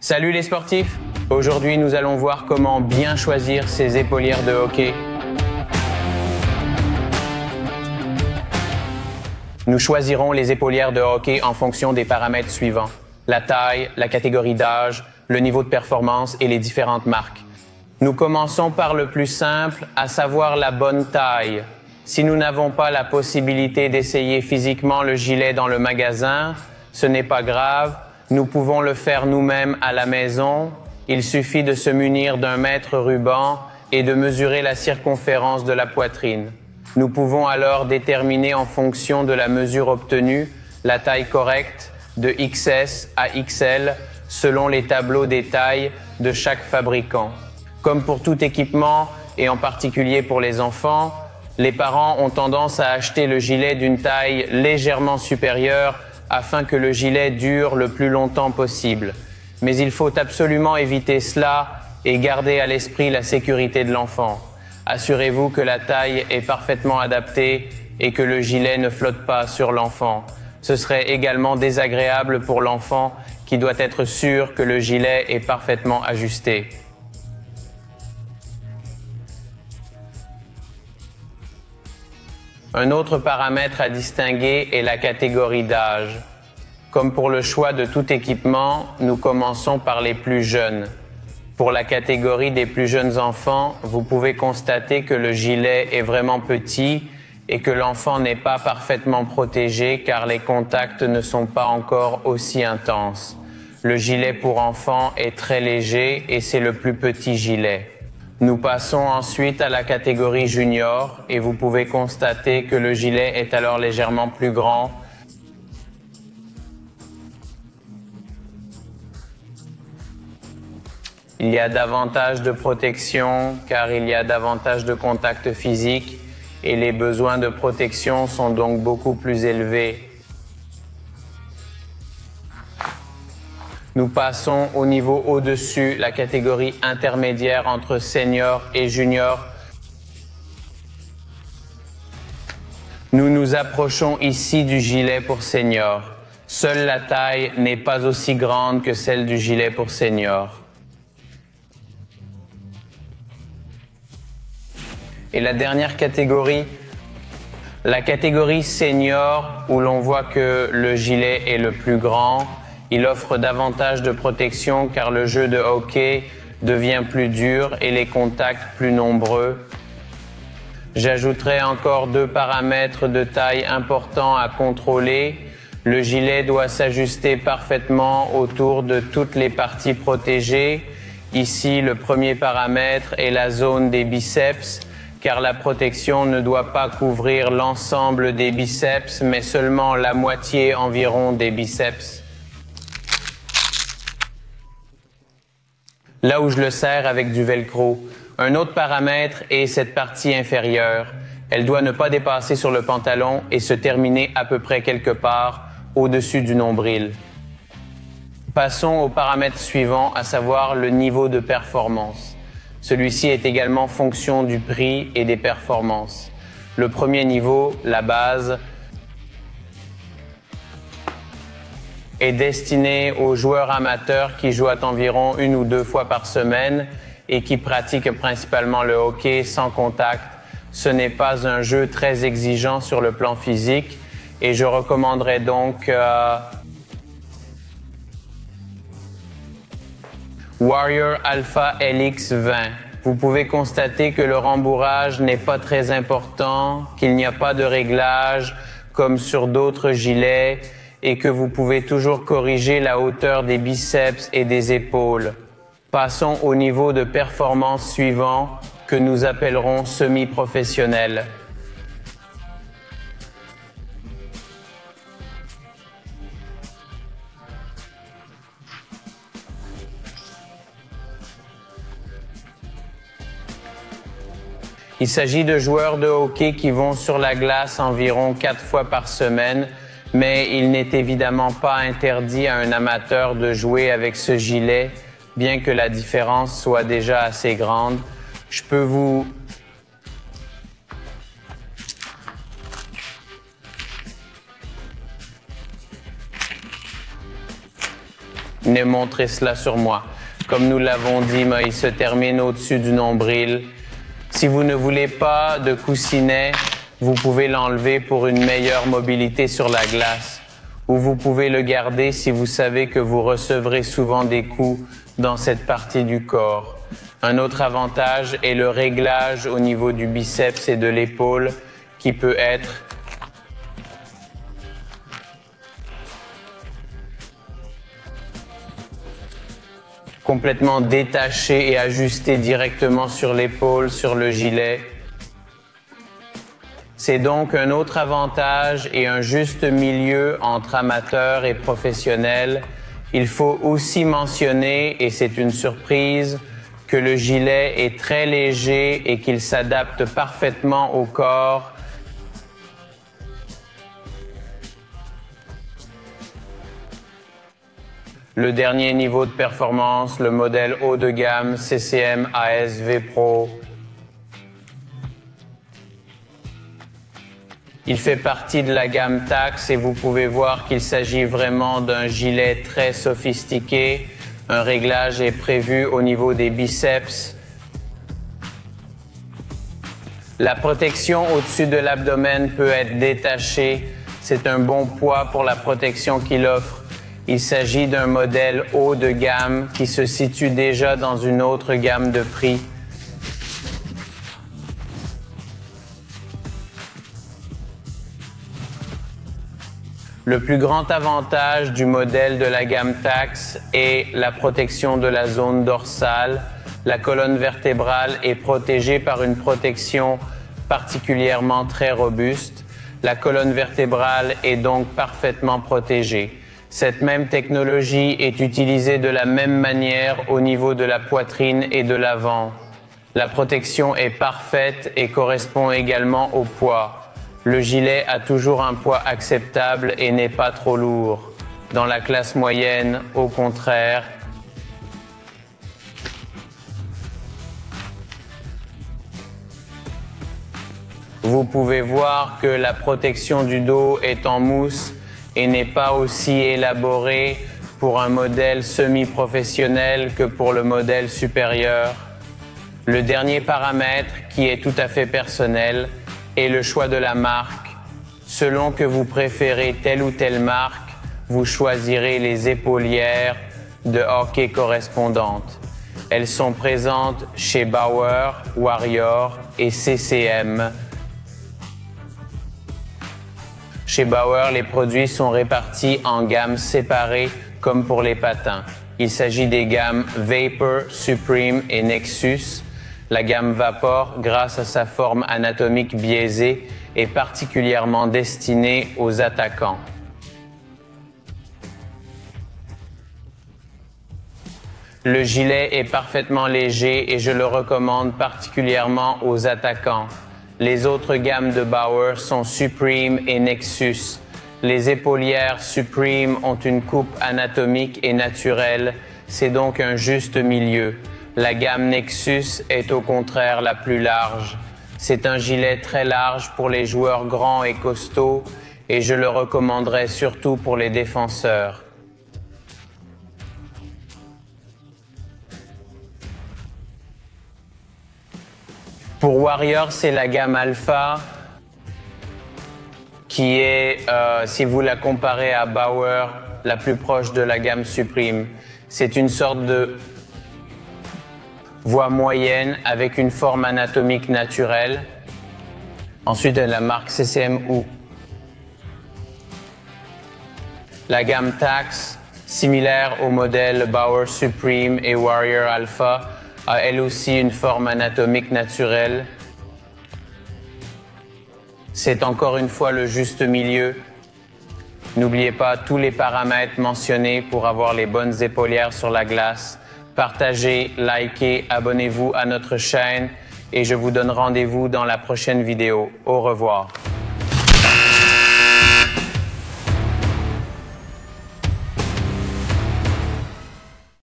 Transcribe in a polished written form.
Salut les sportifs! Aujourd'hui, nous allons voir comment bien choisir ses épaulières de hockey. Nous choisirons les épaulières de hockey en fonction des paramètres suivants: la taille, la catégorie d'âge, le niveau de performance et les différentes marques. Nous commençons par le plus simple, à savoir la bonne taille. Si nous n'avons pas la possibilité d'essayer physiquement le gilet dans le magasin, ce n'est pas grave. Nous pouvons le faire nous-mêmes à la maison. Il suffit de se munir d'un mètre ruban et de mesurer la circonférence de la poitrine. Nous pouvons alors déterminer en fonction de la mesure obtenue la taille correcte de XS à XL selon les tableaux des tailles de chaque fabricant. Comme pour tout équipement, et en particulier pour les enfants, les parents ont tendance à acheter le gilet d'une taille légèrement supérieure afin que le gilet dure le plus longtemps possible. Mais il faut absolument éviter cela et garder à l'esprit la sécurité de l'enfant. Assurez-vous que la taille est parfaitement adaptée et que le gilet ne flotte pas sur l'enfant. Ce serait également désagréable pour l'enfant qui doit être sûr que le gilet est parfaitement ajusté. Un autre paramètre à distinguer est la catégorie d'âge. Comme pour le choix de tout équipement, nous commençons par les plus jeunes. Pour la catégorie des plus jeunes enfants, vous pouvez constater que le gilet est vraiment petit et que l'enfant n'est pas parfaitement protégé car les contacts ne sont pas encore aussi intenses. Le gilet pour enfants est très léger et c'est le plus petit gilet. Nous passons ensuite à la catégorie junior et vous pouvez constater que le gilet est alors légèrement plus grand. Il y a davantage de protection car il y a davantage de contact physique et les besoins de protection sont donc beaucoup plus élevés. Nous passons au niveau au-dessus, la catégorie intermédiaire entre senior et junior. Nous nous approchons ici du gilet pour senior. Seule la taille n'est pas aussi grande que celle du gilet pour senior. Et la dernière catégorie, la catégorie senior, où l'on voit que le gilet est le plus grand. Il offre davantage de protection car le jeu de hockey devient plus dur et les contacts plus nombreux. J'ajouterai encore deux paramètres de taille importants à contrôler. Le gilet doit s'ajuster parfaitement autour de toutes les parties protégées. Ici, le premier paramètre est la zone des biceps, car la protection ne doit pas couvrir l'ensemble des biceps, mais seulement la moitié environ des biceps. Là où je le serre avec du velcro. Un autre paramètre est cette partie inférieure. Elle doit ne pas dépasser sur le pantalon et se terminer à peu près quelque part au-dessus du nombril. Passons au paramètre suivant, à savoir le niveau de performance. Celui-ci est également fonction du prix et des performances. Le premier niveau, la base, est destiné aux joueurs amateurs qui jouent environ 1 ou 2 fois par semaine et qui pratiquent principalement le hockey sans contact. Ce n'est pas un jeu très exigeant sur le plan physique et je recommanderais donc Warrior Alpha LX 20. Vous pouvez constater que le rembourrage n'est pas très important, qu'il n'y a pas de réglage comme sur d'autres gilets et que vous pouvez toujours corriger la hauteur des biceps et des épaules. Passons au niveau de performance suivant que nous appellerons semi-professionnel. Il s'agit de joueurs de hockey qui vont sur la glace environ 4 fois par semaine, mais il n'est évidemment pas interdit à un amateur de jouer avec ce gilet, bien que la différence soit déjà assez grande. Je peux vous venez montrer cela sur moi. Comme nous l'avons dit, il se termine au-dessus du nombril. Si vous ne voulez pas de coussinet, vous pouvez l'enlever pour une meilleure mobilité sur la glace. Ou vous pouvez le garder si vous savez que vous recevrez souvent des coups dans cette partie du corps. Un autre avantage est le réglage au niveau du biceps et de l'épaule qui peut être complètement détaché et ajusté directement sur l'épaule, sur le gilet. C'est donc un autre avantage et un juste milieu entre amateurs et professionnels. Il faut aussi mentionner, et c'est une surprise, que le gilet est très léger et qu'il s'adapte parfaitement au corps. Le dernier niveau de performance, le modèle haut de gamme CCM ASV Pro. Il fait partie de la gamme Tacx et vous pouvez voir qu'il s'agit vraiment d'un gilet très sophistiqué. Un réglage est prévu au niveau des biceps. La protection au-dessus de l'abdomen peut être détachée. C'est un bon poids pour la protection qu'il offre. Il s'agit d'un modèle haut de gamme qui se situe déjà dans une autre gamme de prix. Le plus grand avantage du modèle de la gamme Tacx est la protection de la zone dorsale. La colonne vertébrale est protégée par une protection particulièrement très robuste. La colonne vertébrale est donc parfaitement protégée. Cette même technologie est utilisée de la même manière au niveau de la poitrine et de l'avant. La protection est parfaite et correspond également au poids. Le gilet a toujours un poids acceptable et n'est pas trop lourd. Dans la classe moyenne, au contraire, vous pouvez voir que la protection du dos est en mousse et n'est pas aussi élaborée pour un modèle semi-professionnel que pour le modèle supérieur. Le dernier paramètre, qui est tout à fait personnel, est le choix de la marque. Selon que vous préférez telle ou telle marque, vous choisirez les épaulières de hockey correspondantes. Elles sont présentes chez Bauer, Warrior et CCM. Chez Bauer, les produits sont répartis en gammes séparées comme pour les patins. Il s'agit des gammes Vapor, Supreme et Nexus. La gamme Vapor, grâce à sa forme anatomique biaisée, est particulièrement destinée aux attaquants. Le gilet est parfaitement léger et je le recommande particulièrement aux attaquants. Les autres gammes de Bauer sont Supreme et Nexus. Les épaulières Supreme ont une coupe anatomique et naturelle, c'est donc un juste milieu. La gamme Nexus est au contraire la plus large. C'est un gilet très large pour les joueurs grands et costauds et je le recommanderais surtout pour les défenseurs. Pour Warrior, c'est la gamme Alpha qui est, si vous la comparez à Bauer, la plus proche de la gamme Supreme. C'est une sorte de voie moyenne avec une forme anatomique naturelle. Ensuite, la marque CCMU. La gamme Tacx, similaire au modèle Bauer Supreme et Warrior Alpha, a elle aussi une forme anatomique naturelle. C'est encore une fois le juste milieu. N'oubliez pas tous les paramètres mentionnés pour avoir les bonnes épaulières sur la glace. Partagez, likez, abonnez-vous à notre chaîne et je vous donne rendez-vous dans la prochaine vidéo. Au revoir.